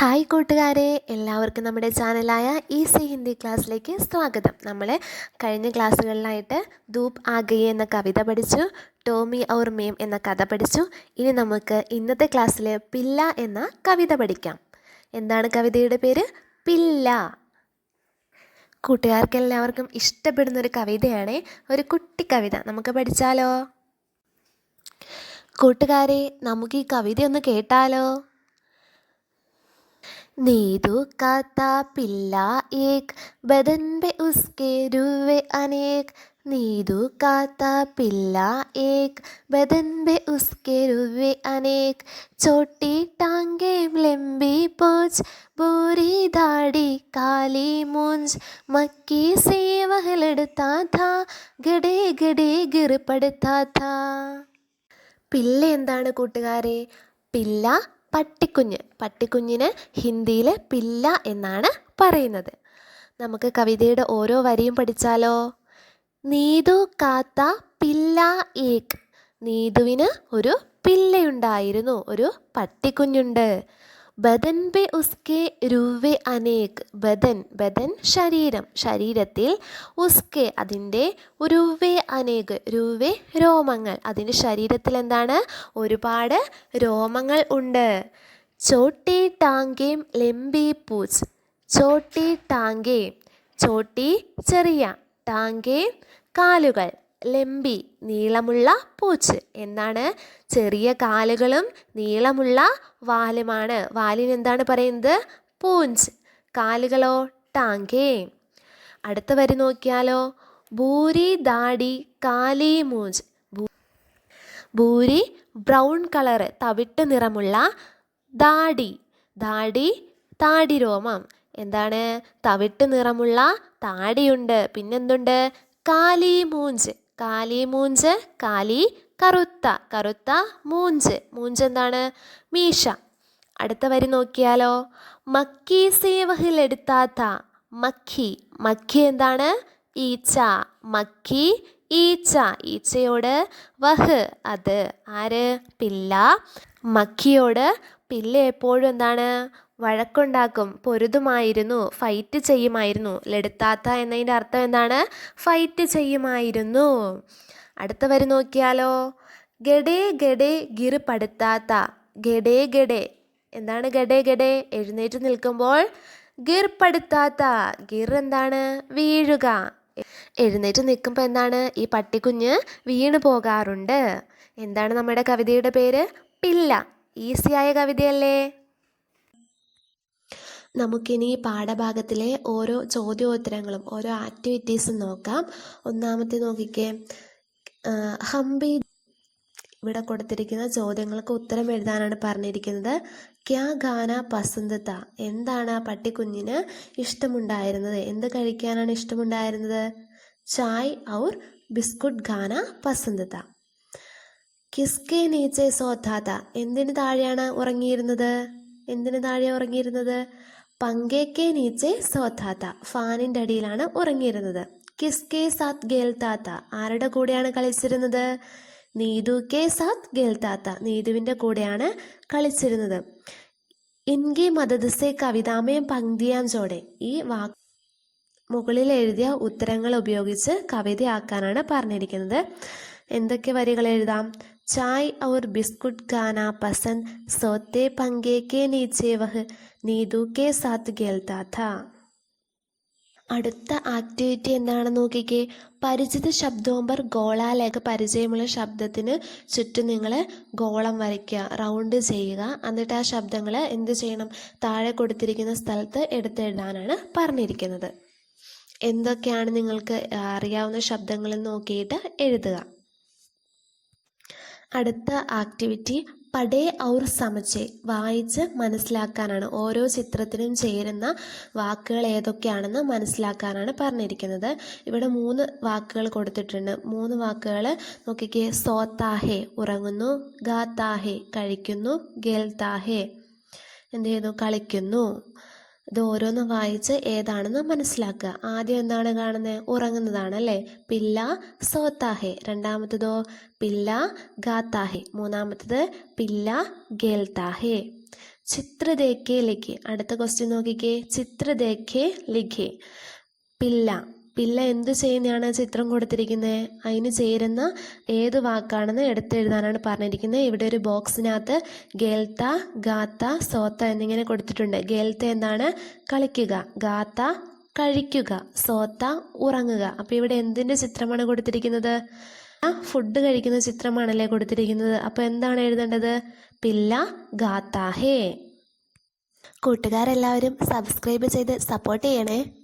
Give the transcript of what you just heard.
Hi കൂട്ടുകാരെ, എല്ലാവർക്കും നമ്മുടെ ചാനലായ ഈസി ഹിന്ദി ക്ലാസ്സിലേക്ക് സ്വാഗതം. നമ്മൾ കഴിഞ്ഞ ക്ലാസ്സുകളിലായിട്ട് ധൂപ് ആ ഗയി എന്ന കവിത പഠിച്ചു, ടോമി ഔർ മേം എന്ന കഥ പഠിച്ചു. ഇനി നമുക്ക് ഇന്നത്തെ ക്ലാസ്സിൽ പില്ല എന്ന കവിത പഠിക്കാം. എന്താണ് കവിതയുടെ പേര്? പില്ല. കൂട്ടുകാർക്ക് എല്ലാവർക്കും ഇഷ്ടപ്പെടുന്നൊരു കവിതയാണ്, ഒരു കുട്ടി കവിത. നമുക്ക് പഠിച്ചാലോ? കൂട്ടുകാരെ, നമുക്ക് ഈ കവിത ഒന്ന് കേട്ടാലോ? नीदू काता पिल्ला एक, बदन पे उसके रुवे अनेक. नीदू काता पिल्ला एक, बदन पे उसके रुवे अनेक. छोटी टांगे लंबी पूंछ, बुरी दाढ़ी काली मूंछ. मक्की से वह लड़ता था, गड़े गड़े गिर पड़ता था. പില്ല എന്താണ് കൂട്ടുകാരെ? പില്ല പട്ടിക്കുഞ്ഞ്. പട്ടിക്കുഞ്ഞിന് ഹിന്ദിയിൽ പില്ല എന്നാണ് പറയുന്നത്. നമുക്ക് കവിതയുടെ ഓരോ വരിയും പഠിച്ചാലോ? നീതു കാത്ത പില്ല ഏക്. നീതുവിന് ഒരു പില്ലയുണ്ടായിരുന്നു, ഒരു പട്ടിക്കുഞ്ഞുണ്ട്. ബദൻ പെ ഉസ്കെ രുവെ അനേക്. ബദൻ, ബദൻ ശരീരം, ശരീരത്തിൽ. ഉസ്കെ അതിൻ്റെ, രുവെ അനേക്, രുവെ രോമങ്ങൾ, അതിൻ്റെ ശരീരത്തിൽ എന്താണ്? ഒരുപാട് രോമങ്ങൾ ഉണ്ട്. ചോട്ടി ടാങ്കേം ലെംബി പൂച്ച്. ചോട്ടി ടാങ്കേം, ചോട്ടി ചെറിയ, ടാങ്കേം കാലുകൾ, ലെംബി നീളമുള്ള, പൂച്ച് എന്താണ്? ചെറിയ കാലുകളും നീളമുള്ള വാലുമാണ്. വാലിന് എന്താണ് പറയുന്നത്? പൂഞ്ച്. കാലുകളോ? ടാങ്കേ. അടുത്ത വരി നോക്കിയാലോ? ഭൂരി ദാടി കാലി മൂഞ്ച്. ഭൂരി ബ്രൗൺ കളറ്, തവിട്ട് നിറമുള്ള. ദാടി, ദാടി താടി രോമം. എന്താണ്? തവിട്ട് നിറമുള്ള താടിയുണ്ട്. പിന്നെന്തുണ്ട്? കാലി മൂഞ്ച്. കാലി മൂഞ്ച്, കാലി കറുത്ത, കറുത്ത മൂഞ്ച്. മൂഞ്ച് എന്താണ്? മീശ. അടുത്ത വരി നോക്കിയാലോ? മക്കി സേവഹിൽ എടുത്താത്ത. മക്കി, മക്കി എന്താണ്? ഈച്ച. മക്കി ഈച്ച, ഈച്ചയോട്. വഹ് അത്, ആര്? പില്ല. മക്കിയോട് പില്ല എപ്പോഴും എന്താണ്? വഴക്കുണ്ടാക്കും, പൊരുതുമായിരുന്നു, ഫൈറ്റ് ചെയ്യുമായിരുന്നു. ലെടുത്താത്ത എന്നതിൻ്റെ അർത്ഥം എന്താണ്? ഫൈറ്റ് ചെയ്യുമായിരുന്നു. അടുത്ത വരി നോക്കിയാലോ? ഗഡേ ഗഡേ ഗിർ പടുത്താത്ത. ഗഡേ ഗഡേ എന്താണ്? ഗഡേ ഗഡേ എഴുന്നേറ്റ് നിൽക്കുമ്പോൾ. ഗിർ പടുത്താത്ത, ഗിർ എന്താണ്? വീഴുക. എഴുന്നേറ്റ് നിൽക്കുമ്പോൾ എന്താണ്? ഈ പട്ടിക്കുഞ്ഞ് വീണു പോകാറുണ്ട്. എന്താണ് നമ്മുടെ കവിതയുടെ പേര്? പില്ല. ഈസിയായ കവിതയല്ലേ? നമുക്കിനി പാഠഭാഗത്തിലെ ഓരോ ചോദ്യോത്തരങ്ങളും ഓരോ ആക്ടിവിറ്റീസും നോക്കാം. ഒന്നാമത്തെ നോക്കിക്കേ, ഹംപി. ഇവിടെ കൊടുത്തിരിക്കുന്ന ചോദ്യങ്ങൾക്ക് ഉത്തരം എഴുതാനാണ് പറഞ്ഞിരിക്കുന്നത്. ക്യാ ഗാന പസന്ത് താ. എന്താണ് ആ പട്ടിക്കുഞ്ഞിന് ഇഷ്ടമുണ്ടായിരുന്നത്? എന്ത് കഴിക്കാനാണ് ഇഷ്ടമുണ്ടായിരുന്നത്? ചായ് ഔർ ബിസ്കുട്ട് ഖാന പസന്ത് താ. കിസ്കെ നീച്ചെ സോത്താ താ. എന്തിന് താഴെയാണ് ഉറങ്ങിയിരുന്നത്? എന്തിന് താഴെയാണ് ഉറങ്ങിയിരുന്നത്? പങ്കേക്കെ നീച്ചെ സോത്താത്ത, ഫാനിൻ്റെ അടിയിലാണ് ഉറങ്ങിയിരുന്നത്. കിസ്കെ സാത്ത് ഗേൽത്താത്ത. ആരുടെ കൂടെയാണ് കളിച്ചിരുന്നത്? നീതു കെ സാത്ത് ഗേൽത്താത്ത, നീതുവിൻ്റെ കൂടെയാണ് കളിച്ചിരുന്നത്. ഇൻകി മദദ് സെ കവിതാമയം പങ്ക്തിയാം ജോടെ. ഈ മുകളിൽ എഴുതിയ ഉത്തരങ്ങൾ ഉപയോഗിച്ച് കവിതയാക്കാനാണ് പറഞ്ഞിരിക്കുന്നത്. എന്തൊക്കെ വരികൾ എഴുതാം? ചായ് ഔർ ബിസ്കുട്ട് ഖാന പസന്ദ്, സോത്തെ പങ്കെ കെ നീച്ചെ വഹ്, നീതു കെ സാത്ത് ഗേൽത്താ ഥാ. അടുത്ത ആക്ടിവിറ്റി എന്താണെന്ന് നോക്കിക്കേ. പരിചിത ശബ്ദവും പർ ഗോളാലേഖ. പരിചയമുള്ള ശബ്ദത്തിന് ചുറ്റും നിങ്ങൾ ഗോളം വരയ്ക്കുക, റൗണ്ട് ചെയ്യുക. എന്നിട്ട് ആ ശബ്ദങ്ങൾ എന്ത് ചെയ്യണം? താഴെ കൊടുത്തിരിക്കുന്ന സ്ഥലത്ത് എടുത്തെഴുതാനാണ് പറഞ്ഞിരിക്കുന്നത്. എന്തൊക്കെയാണ് നിങ്ങൾക്ക് അറിയാവുന്ന ശബ്ദങ്ങൾ നോക്കിയിട്ട് എഴുതുക. അടുത്ത ആക്ടിവിറ്റി പടേ ഔർ സമച്ചേ. വായിച്ച് മനസ്സിലാക്കാനാണ്. ഓരോ ചിത്രത്തിനും ചേരുന്ന വാക്കുകൾ ഏതൊക്കെയാണെന്ന് മനസ്സിലാക്കാനാണ് പറഞ്ഞിരിക്കുന്നത്. ഇവിടെ 3 വാക്കുകൾ കൊടുത്തിട്ടുണ്ട്. 3 വാക്കുകൾ നോക്കിക്കേ. സോത്താഹേ ഉറങ്ങുന്നു, ഗാത്താഹേ കഴിക്കുന്നു, ഗേൽത്താഹേ എന്ത് ചെയ്യുന്നു? കളിക്കുന്നു. ഇത് ഓരോന്ന് വായിച്ച് ഏതാണെന്ന് മനസ്സിലാക്കുക. ആദ്യം എന്താണ് കാണുന്നത്? ഉറങ്ങുന്നതാണ് അല്ലേ? പില്ല സോത്താഹെ. രണ്ടാമത്തതോ? പില്ല ഗാത്താഹെ. മൂന്നാമത്തത് പില്ല ഗേൽത്താഹെ. ചിത്ര ദേഖേ ലിഖേ. അടുത്ത ക്വസ്റ്റ്യൻ നോക്കിക്കേ. ചിത്ര ദേഖേ ലിഖേ. പില്ല. പില്ല എന്ത് ചെയ്യുന്നതാണ് ചിത്രം കൊടുത്തിരിക്കുന്നത്? അതിന് ചേരുന്ന ഏത് വാക്കാണെന്ന് എടുത്തെഴുതാനാണ് പറഞ്ഞിരിക്കുന്നത്. ഇവിടെ ഒരു ബോക്സിനകത്ത് ഗേൽത്ത, ഗാത്ത, സോത്ത എന്നിങ്ങനെ കൊടുത്തിട്ടുണ്ട്. ഗേൽത്ത എന്താണ്? കളിക്കുക. ഗാത്ത കഴിക്കുക. സോത്ത ഉറങ്ങുക. അപ്പോൾ ഇവിടെ എന്തിൻ്റെ ചിത്രമാണ് കൊടുത്തിരിക്കുന്നത്? ഫുഡ് കഴിക്കുന്ന ചിത്രമാണല്ലേ കൊടുത്തിരിക്കുന്നത്. അപ്പോൾ എന്താണ് എഴുതേണ്ടത്? പില്ല ഗാത്ത ഹേ. കൂട്ടുകാരെല്ലാവരും സബ്സ്ക്രൈബ് ചെയ്ത് സപ്പോർട്ട് ചെയ്യണേ.